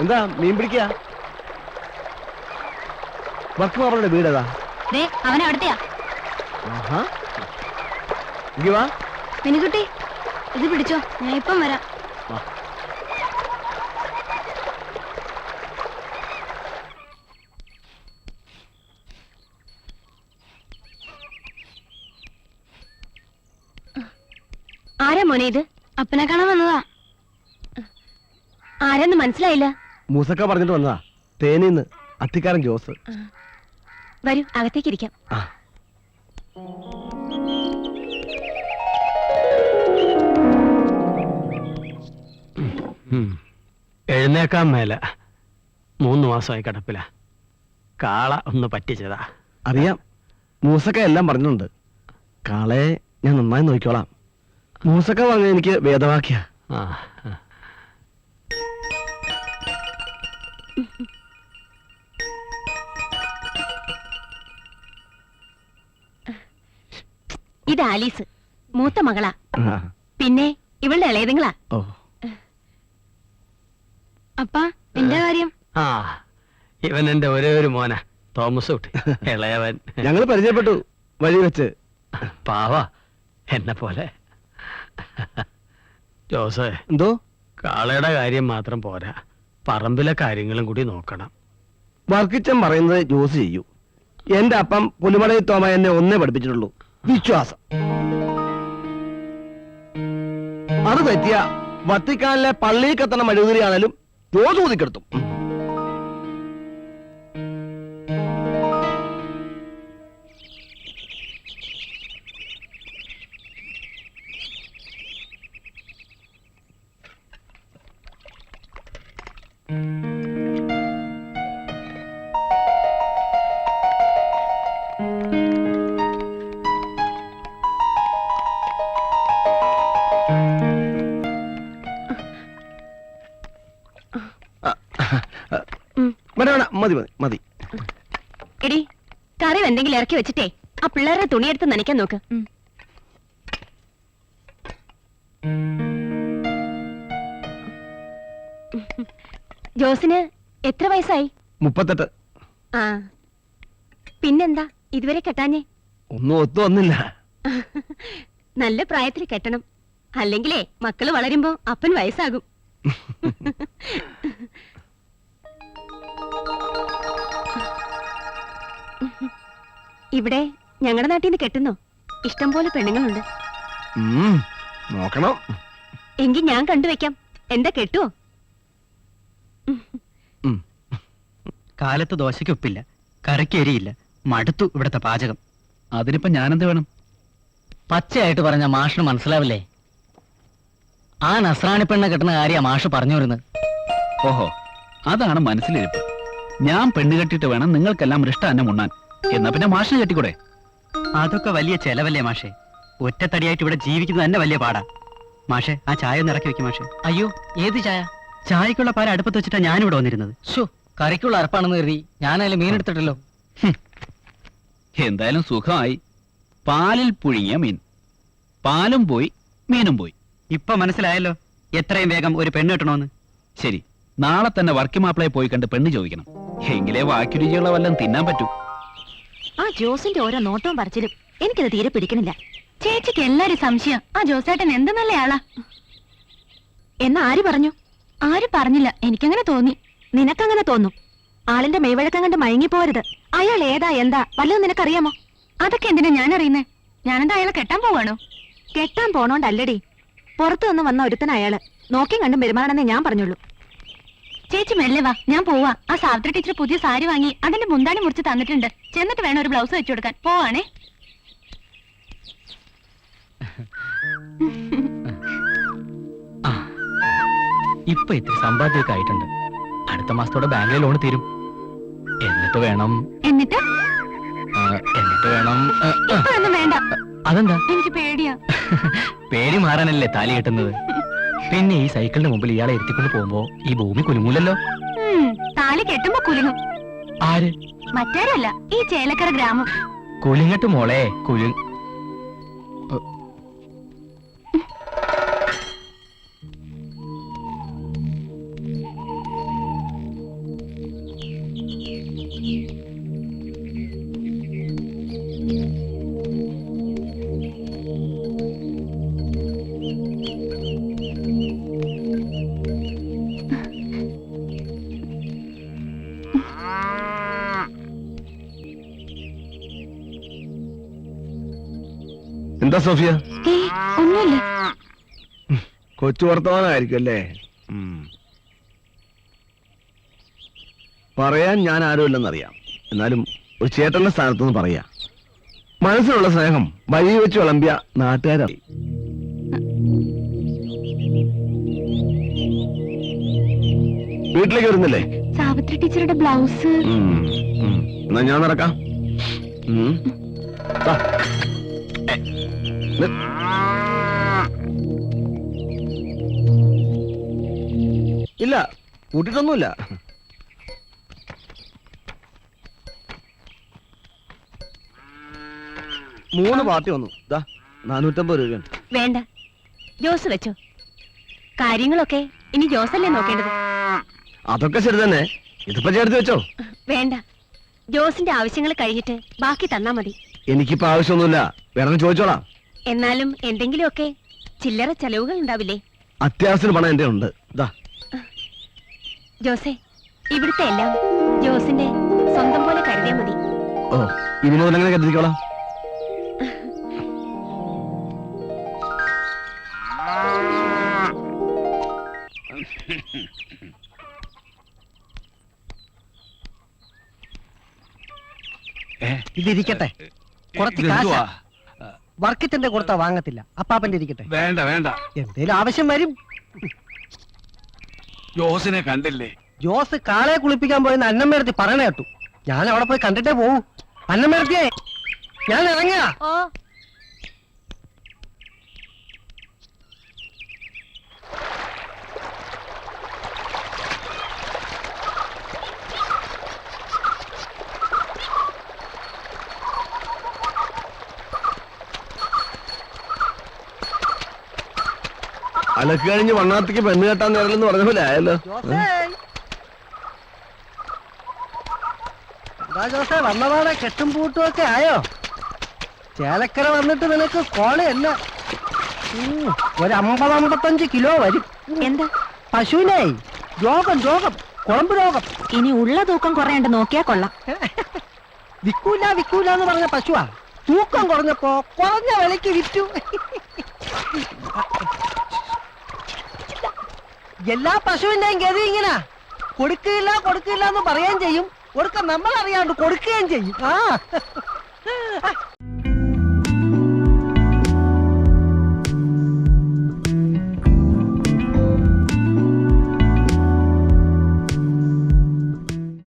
എന്താ മീൻ പിടിക്കുക? വർക്ക് മാറുടെ വീടേതാ? അവൻ അവിടത്തെയാ. വാ മിനിക്കുട്ടി, ഇത് പിടിച്ചോ, ഞാൻ ഇപ്പം വരാം. ആരാ മോനെ ഇത്? അപ്പനെ കാണാൻ വന്നതാ. ആരെന്ന് മനസ്സിലായില്ല. മൂസക്ക പറഞ്ഞിട്ട് വന്നതാ. തേനീന്ന് അത്തിക്കാരൻ ജോസ്. വരൂ, അകത്തേക്ക് ഇരിക്കാം. എഴുന്നേക്കാൻ മേല. 3 മാസമായി കിടപ്പില. കാള ഒന്ന് പറ്റിച്ചതാ. അറിയാം, മൂസക്ക എല്ലാം പറഞ്ഞിട്ടുണ്ട്. കാളയെ ഞാൻ നന്നായി നോക്കിക്കോളാം. മൂസക്ക പറഞ്ഞ എനിക്ക് വേദവാക്യ. ഇത് ആലീസ്, മൂത്ത മകളാ. പിന്നെ ഇവളുടെ ഇളയതുങ്ങളാ. അപ്പാ, എന്റെ കാര്യം? ഇവൻ എന്റെ ഒരേ ഒരു മോന, തോമസ് കുട്ടി, ഇളയവൻ. ഞങ്ങൾ പരിചയപ്പെട്ടു വഴി വെച്ച്. പാവ എന്നെ പോലെ. ജോസേ, എന്തോ? കാളയുടെ കാര്യം മാത്രം പോരാ, പറമ്പിലെ കാര്യങ്ങളും കൂടി നോക്കണം. വർക്കിച്ചൻ പറയുന്നത് ജോസ് ചെയ്യൂ. എന്റെ അപ്പം പുലിമടയിൽ തോമ എന്നെ ഒന്നേ പഠിപ്പിച്ചിട്ടുള്ളൂ, വിശ്വാസം. അത് തെറ്റിയ വത്തിക്കാനിലെ പള്ളിയിൽ കത്തണ മെഴുകുതിരിയാണേലും ജോസ് ഊതിക്കെടുത്തും. മതി മതി മതി. എടി, കറി എന്തെങ്കിലും ഇറക്കി വെച്ചിട്ടേ ആ പിള്ളേരുടെ തുണിയെടുത്ത് നനയ്ക്കാൻ നോക്ക്. ജോസിന് എത്ര വയസ്സായി? 38. ആ, പിന്നെന്താ ഇതുവരെ കെട്ടാഞ്ഞേ? ഒന്നും ഒത്തു വന്നില്ല. നല്ല പ്രായത്തിൽ കെട്ടണം, അല്ലെങ്കിലേ മക്കള് വളരുമ്പോ അപ്പൻ വയസ്സാകും. ഇവിടെ ഞങ്ങളുടെ നാട്ടിൽ നിന്ന് കെട്ടുന്നോ? ഇഷ്ടം പോലെ പെണ്ണുങ്ങളുണ്ട്. നോക്കണം. എങ്കിൽ ഞാൻ കണ്ടുവെക്കാം. എന്താ, കെട്ടുവോ? കാലത്ത് ദോശയ്ക്ക് ഉപ്പില്ല, കറിക്ക് എരിയില്ല, മടുത്തു ഇവിടത്തെ പാചകം. അതിനിപ്പോ ഞാനെന്ത് വേണം? പച്ചയായിട്ട് പറഞ്ഞ മാഷിന് മനസ്സിലാവില്ലേ? ആ നസ്രാണി പെണ്ണ കെട്ടുന്ന കാര്യ മാഷ് പറഞ്ഞു വരുന്നത്. ഓഹോ, അതാണ് മനസ്സിലിരിപ്പ്. ഞാൻ പെണ്ണ് കെട്ടിട്ട് വേണം നിങ്ങൾക്കെല്ലാം ഇഷ്ടം ഉണ്ണാൻ. എന്നാ പിന്നെ മാഷിന് കെട്ടിക്കൂടെ? അതൊക്കെ വലിയ ചെലവല്ലേ മാഷെ? ഒറ്റത്തടിയായിട്ട് ഇവിടെ ജീവിക്കുന്നത് തന്നെ വലിയ പാടാ. മാഷെ, ആ ചായ ഒന്ന് ഇറക്കി വെക്കും മാഷെ. അയ്യോ, ഏത് ചായ? ചായക്കുള്ള പാൽ അടുപ്പത്ത് വെച്ചിട്ടാ ഞാനിവിടെ വന്നിരുന്നത്. കറിക്കുള്ള അറപ്പാണെന്ന് കരുതി ഞാനതിൽ മീനെടുത്തിട്ടല്ലോ. എന്തായാലും സുഖമായി. പാലിൽ പുഴുങ്ങിയ മീൻ. പാലും പോയി, മീനും പോയി. ഇപ്പൊ മനസ്സിലായല്ലോ എത്രയും വേഗം ഒരു പെണ്ണ് കിട്ടണോന്ന്. ശരി, നാളെ തന്നെ വർക്കി മാപ്പിളയെ പോയി കണ്ട് പെണ്ണ് ചോദിക്കണം. എങ്കിലേ വാക്കി രുചിയുള്ള വല്ലതും തിന്നാൻ പറ്റൂ. ആ ജോസിന്റെ ഓരോ നോട്ടവും പറച്ചിലും എനിക്കത് തീരെ പിടിക്കണില്ല. ചേച്ചിക്ക് എല്ലാരും സംശയം ആ ജോസേട്ടൻ എന്ത് നല്ലയാളാ. എന്നാ ആര് പറഞ്ഞു? ആരും പറഞ്ഞില്ല, എനിക്കങ്ങനെ തോന്നി. നിനക്കങ്ങനെ തോന്നും. ആളിന്റെ മെയ്വഴക്കം കണ്ട് മയങ്ങിപ്പോരുത്. അയാൾ ഏതാ എന്താ വല്ലതും നിനക്കറിയാമോ? അതൊക്കെ എന്തിനാ ഞാൻ അറിയുന്നേ? ഞാനെന്താ അയാളെ കെട്ടാൻ പോവാണോ? കെട്ടാൻ പോണോണ്ടല്ലടി, പുറത്തു നിന്ന് വന്ന ഒരുത്തൻ അയാള്. നോക്കിയും കണ്ടും പെരുമാറണമെന്നേ ഞാൻ പറഞ്ഞുള്ളൂ. ചേച്ചി മെല്ലെ വാ, ഞാൻ പോവാ. ആ സാവിത്രി ടീച്ചർ പുതിയ സാരി വാങ്ങി അതിന്റെ മുന്താണി മുറിച്ച് തന്നിട്ടുണ്ട്. ചെന്നിട്ട് വേണം ഒരു ബ്ലൗസ് വെച്ചു കൊടുക്കാൻ. പോവാണേ. ഇപ്പൊ ഇത്തിരി സമ്പാദ്യമൊക്കെ ആയിട്ടുണ്ട്. അടുത്ത മാസത്തോടെ ബാങ്കിലെ ലോൺ തീരും. എന്നിട്ട് വേണം വേണ്ട. അതെന്താ? എനിക്ക് പേടിയാ. പേടി മാറാനല്ലേ താലി കെട്ടുന്നത്. പിന്നെ ഈ സൈക്കിളിന്റെ മുമ്പിൽ ഇയാളെ എത്തിക്കൊണ്ട് പോകുമ്പോ ഈ ഭൂമി കുലുങ്ങൂലല്ലോ. താലി കെട്ടുമ്പോ കുലുങ്ങും. ആര്? മറ്റാരല്ല, ഈ ചേലക്കര ഗ്രാമം. കുലുങ്ങട്ട് മോളെ, കുലു. എന്താ സോഫിയ? ഏയ് ഒന്നുമില്ല. കൊച്ചു വർത്തമാനമായിരിക്കും അല്ലേ? പറയാൻ ഞാൻ ആരുമില്ലെന്നറിയാം. എന്നാലും ഒരു ചേട്ടന്റെ സ്ഥാനത്തുനിന്ന് പറയാ. മനസ്സിലുള്ള സ്നേഹം വഴി വെച്ച് വിളമ്പിയ നാട്ടുകാരായി. വീട്ടിലേക്ക് വരുന്നില്ലേ? സാവിത്രി ടീച്ചറുടെ ബ്ലൗസ്. എന്നാ ഞാൻ നടക്കാം. ദാ. നി- ഇല്ല, കൂട്ടിട്ടൊന്നുമില്ല. മൂന്ന് പാർട്ടി വന്നു. ദാ 450 രൂപയാണ്. വേണ്ട, ജോസ് വെച്ചോ. കാര്യങ്ങളൊക്കെ ഇനി ജോസല്ലേ നോക്കേണ്ടത്. അതൊക്കെ ശരി തന്നെ. ഇതിപ്പോ ചേർത്ത് വെച്ചോ. വേണ്ട, ജോസിന്റെ ആവശ്യങ്ങൾ കഴിഞ്ഞിട്ട് ബാക്കി തന്നാ മതി. എനിക്കിപ്പോ ആവശ്യമൊന്നുമില്ല. വേറെ ചോദിച്ചോളാം. എന്നാലും എന്തെങ്കിലുമൊക്കെ ചില്ലറ ചെലവുകൾ ഉണ്ടാവില്ലേ? അത്യാവശ്യത്തിന് പണം എന്റെ ഉണ്ട്. ദാ. ജോസേ, ഇവിടുത്തെ എല്ലാം ജോസിന്റെ സ്വന്തം പോലെ കരുതിയാ മതി. ഓ, ഇനി മുതൽ അങ്ങനെ കരുതിക്കോളാം. ഇതിരിക്കട്ടെ, കുറച്ച് കാശാ. വർക്കിച്ചന്റെ കൊടുത്താ വാങ്ങത്തില്ല. അപ്പാപ്പന്റെ ഇരിക്കട്ടെ. വേണ്ട വേണ്ട, എന്തേലും ആവശ്യം വരും. ജോസിനെ കണ്ടില്ലേ? ജോസ് കാളെ കുളിപ്പിക്കാൻ പോയെന്ന് അന്നമ്മേടത്തി പറയണ കേട്ടു. ഞാൻ അവിടെ പോയി കണ്ടിട്ടേ പോവൂ. അന്നമ്മേടത്തിയെ, ഞാൻ ഇറങ്ങാ. ഓ, അലക്ക് കഴിഞ്ഞ് വണ്ണാത്തിക്ക് പെണ്ണ് കെട്ടാൻ നേരലെന്ന് പറഞ്ഞ പോലെ ആയല്ലോ. ജോസേ, എന്താ ജോസേ വന്നപാടെ കെട്ടും പൂട്ടും ഒക്കെ ആയോ? ചേലക്കര വന്നിട്ട് നിനക്ക് കോളയല്ല. ഒരു 50-55 കിലോ വരും. എന്താ? പശുവിനെ രോഗം കുളമ്പ് രോഗം. ഇനി ഉള്ള തൂക്കം കുറയണ്ട് നോക്കിയാ കൊള്ളാം. വിക്കൂല എന്ന് പറഞ്ഞ പശുവാ. തൂക്കം കുറഞ്ഞപ്പോ കുറഞ്ഞ വിലക്ക് വിറ്റു. എല്ലാ പശുവിന്റെയും ഗതി ഇങ്ങനെ. കൊടുക്കില്ല എന്ന് പറയുകയും ചെയ്യും, കൊടുക്ക നമ്മൾ അറിയാണ്ട് കൊടുക്കുകയും ചെയ്യും.